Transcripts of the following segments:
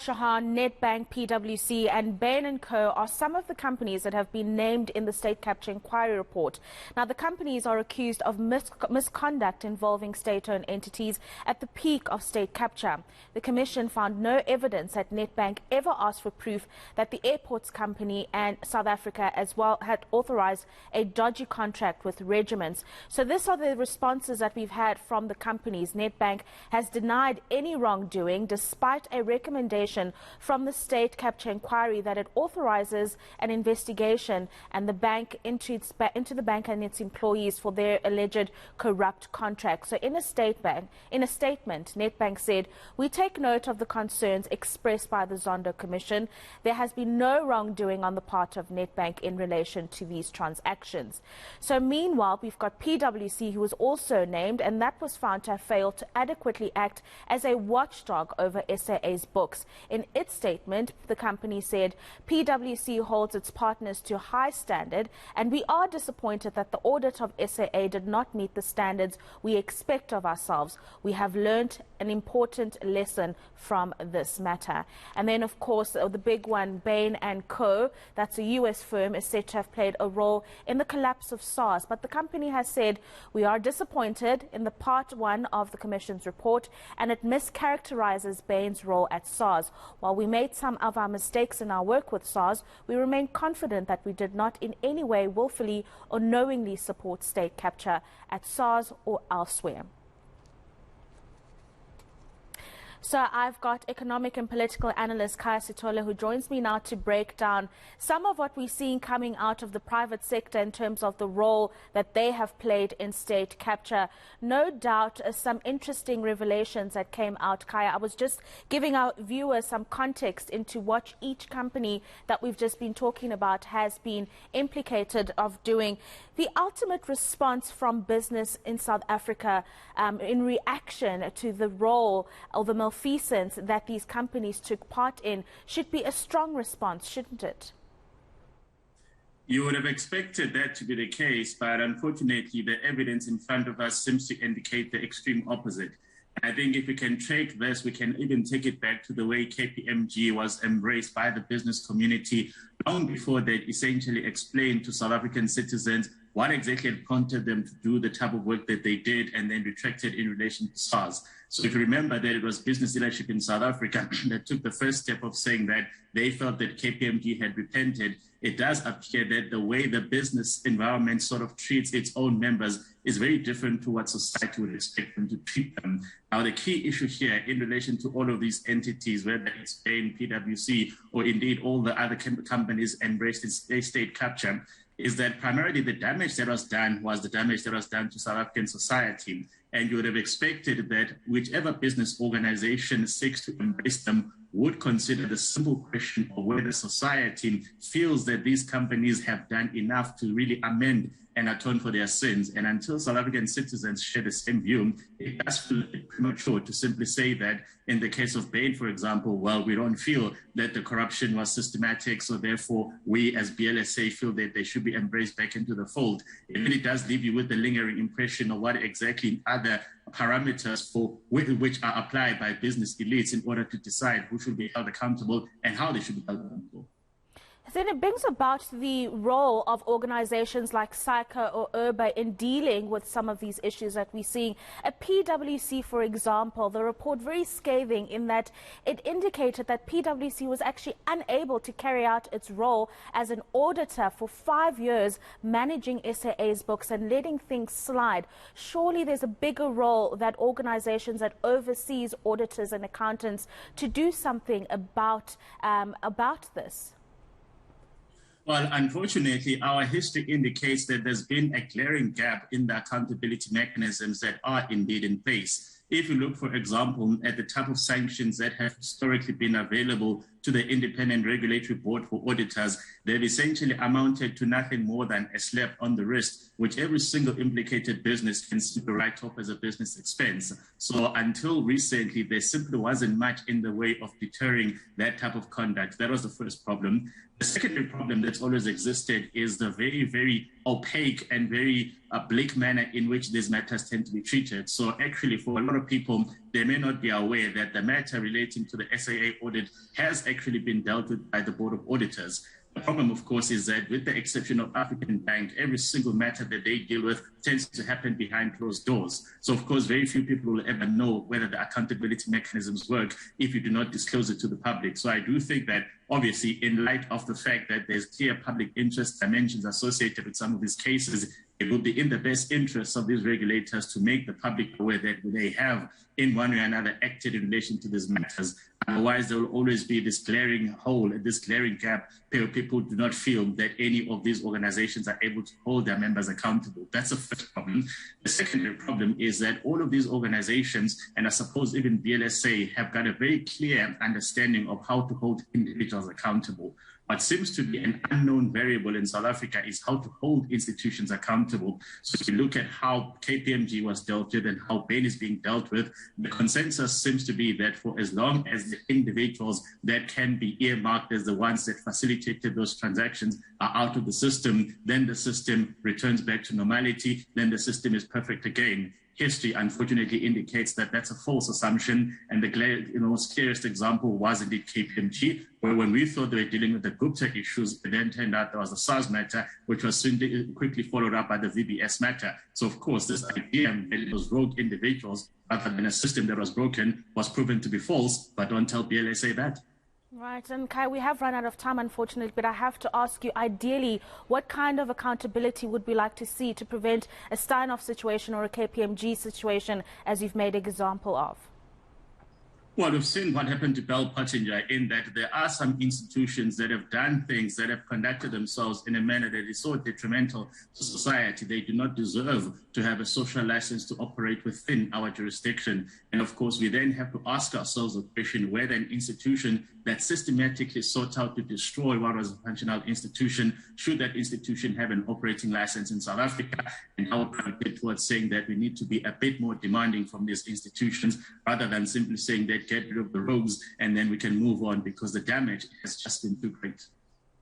Shahan, Nedbank, PwC and Bain and Co are some of the companies that have been named in the state capture inquiry report. Now, the companies are accused of misconduct involving state-owned entities at the peak of state capture. The Commission found no evidence that Nedbank ever asked for proof that the airports company and South Africa as well had authorized a dodgy contract with regiments. So these are the responses that we've had from the companies. Nedbank has denied any wrongdoing despite a recommendation from the state capture inquiry that it authorizes an investigation and the bank into the bank and its employees for their alleged corrupt contracts. So in a statement, Nedbank said, "We take note of the concerns expressed by the Zondo Commission. There has been no wrongdoing on the part of Nedbank in relation to these transactions." So meanwhile, we've got PwC, who was also named, and that was found to have failed to adequately act as a watchdog over SAA's books. In its statement, the company said, "PwC holds its partners to a high standard, and we are disappointed that the audit of SAA did not meet the standards we expect of ourselves. We have learnt an important lesson from this matter." And then, of course, the big one, Bain and Co, that's a US firm, is said to have played a role in the collapse of SARS. But the company has said, "We are disappointed in the part 1 of the Commission's report, and it mischaracterizes Bain's role at SARS. While we made some of our mistakes in our work with SARS, we remain confident that we did not in any way willfully or knowingly support state capture at SARS or elsewhere." So I've got economic and political analyst Khaya Sithole, who joins me now to break down some of what we're seeing coming out of the private sector in terms of the role that they have played in state capture. No doubt some interesting revelations that came out, Khaya. I was just giving our viewers some context into what each company that we've just been talking about has been implicated of doing. The ultimate response from business in South Africa in reaction to the role of the malfeasance that these companies took part in should be a strong response, shouldn't it? You would have expected that to be the case, but unfortunately the evidence in front of us seems to indicate the extreme opposite. I think if we can track this, we can even take it back to the way KPMG was embraced by the business community long before they essentially explained to South African citizens what exactly had prompted them to do the type of work that they did, and then retracted in relation to SARS. So if you remember that it was business leadership in South Africa that took the first step of saying that they felt that KPMG had repented, it does appear that the way the business environment sort of treats its own members is very different to what society would expect them to treat them. Now, the key issue here in relation to all of these entities, whether it's Bain, PwC, or indeed all the other companies embraced in state capture, is that primarily the damage that was done was the damage that was done to South African society. And you would have expected that whichever business organization seeks to embrace them would consider the simple question of whether society feels that these companies have done enough to really amend and atone for their sins. And until South African citizens share the same view, it does feel premature to simply say that in the case of Bain, for example, well, we don't feel that the corruption was systematic, so therefore we as BLSA feel that they should be embraced back into the fold. It really does leave you with the lingering impression of what exactly other parameters for which are applied by business elites in order to decide who should be held accountable and how they should be held accountable. Then it brings about the role of organizations like SAICA or URBA in dealing with some of these issues that we're seeing. At PwC, for example, the report very scathing in that it indicated that PwC was actually unable to carry out its role as an auditor for 5 years, managing SAA's books and letting things slide. Surely there's a bigger role that organizations that oversees auditors and accountants to do something about this. Well, unfortunately, our history indicates that there's been a glaring gap in the accountability mechanisms that are indeed in place. If you look, for example, at the type of sanctions that have historically been available to the Independent Regulatory Board for auditors, they've essentially amounted to nothing more than a slap on the wrist, which every single implicated business can simply write off as a business expense. So until recently, there simply wasn't much in the way of deterring that type of conduct. That was the first problem. The secondary problem that's always existed is the very, very opaque and very bleak manner in which these matters tend to be treated. So actually, for a lot of people, they may not be aware that the matter relating to the SAA audit has actually been dealt with by the Board of Auditors. The problem, of course, is that with the exception of African Bank, every single matter that they deal with tends to happen behind closed doors. So, of course, very few people will ever know whether the accountability mechanisms work if you do not disclose it to the public. So I do think that, obviously, in light of the fact that there's clear public interest dimensions associated with some of these cases, it would be in the best interest of these regulators to make the public aware that they have, in one way or another, acted in relation to these matters. Otherwise, there will always be this glaring hole, this glaring gap, where people do not feel that any of these organizations are able to hold their members accountable. That's the first problem. The secondary problem is that all of these organizations, and I suppose even BLSA, have got a very clear understanding of how to hold individuals accountable. What seems to be an unknown variable in South Africa is how to hold institutions accountable. So if you look at how KPMG was dealt with and how Bain is being dealt with, the consensus seems to be that for as long as the individuals that can be earmarked as the ones that facilitated those transactions are out of the system, then the system returns back to normality, then the system is perfect again. History, unfortunately, indicates that that's a false assumption. And the most clearest example was indeed KPMG, where when we thought they were dealing with the Gupta issues, it then turned out there was the SARS matter, which was soon quickly followed up by the VBS matter. So, of course, this idea that it was rogue individuals rather than a system that was broken was proven to be false. But don't tell BLSA that. Right, and Khaya, we have run out of time, unfortunately, but I have to ask you, ideally, what kind of accountability would we like to see to prevent a Steinhoff situation or a KPMG situation, as you've made an example of? Well, we've seen what happened to Bell Pottinger in that there are some institutions that have done things that have conducted themselves in a manner that is so detrimental to society. They do not deserve to have a social license to operate within our jurisdiction. And of course, we then have to ask ourselves the question whether an institution that systematically sought out to destroy what was a functional institution, should that institution have an operating license in South Africa? And how would I get towards saying that we need to be a bit more demanding from these institutions rather than simply saying that get rid of the rogues and then we can move on, because the damage has just been too great.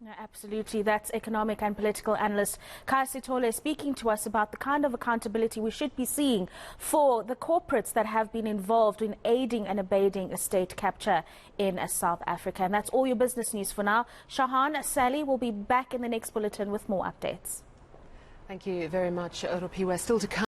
Yeah, absolutely. That's economic and political analyst Khaya Sithole speaking to us about the kind of accountability we should be seeing for the corporates that have been involved in aiding and abetting estate capture in South Africa. And that's all your business news for now. Shahan, Sally will be back in the next bulletin with more updates. Thank you very much, Rofhiwa. Still to come.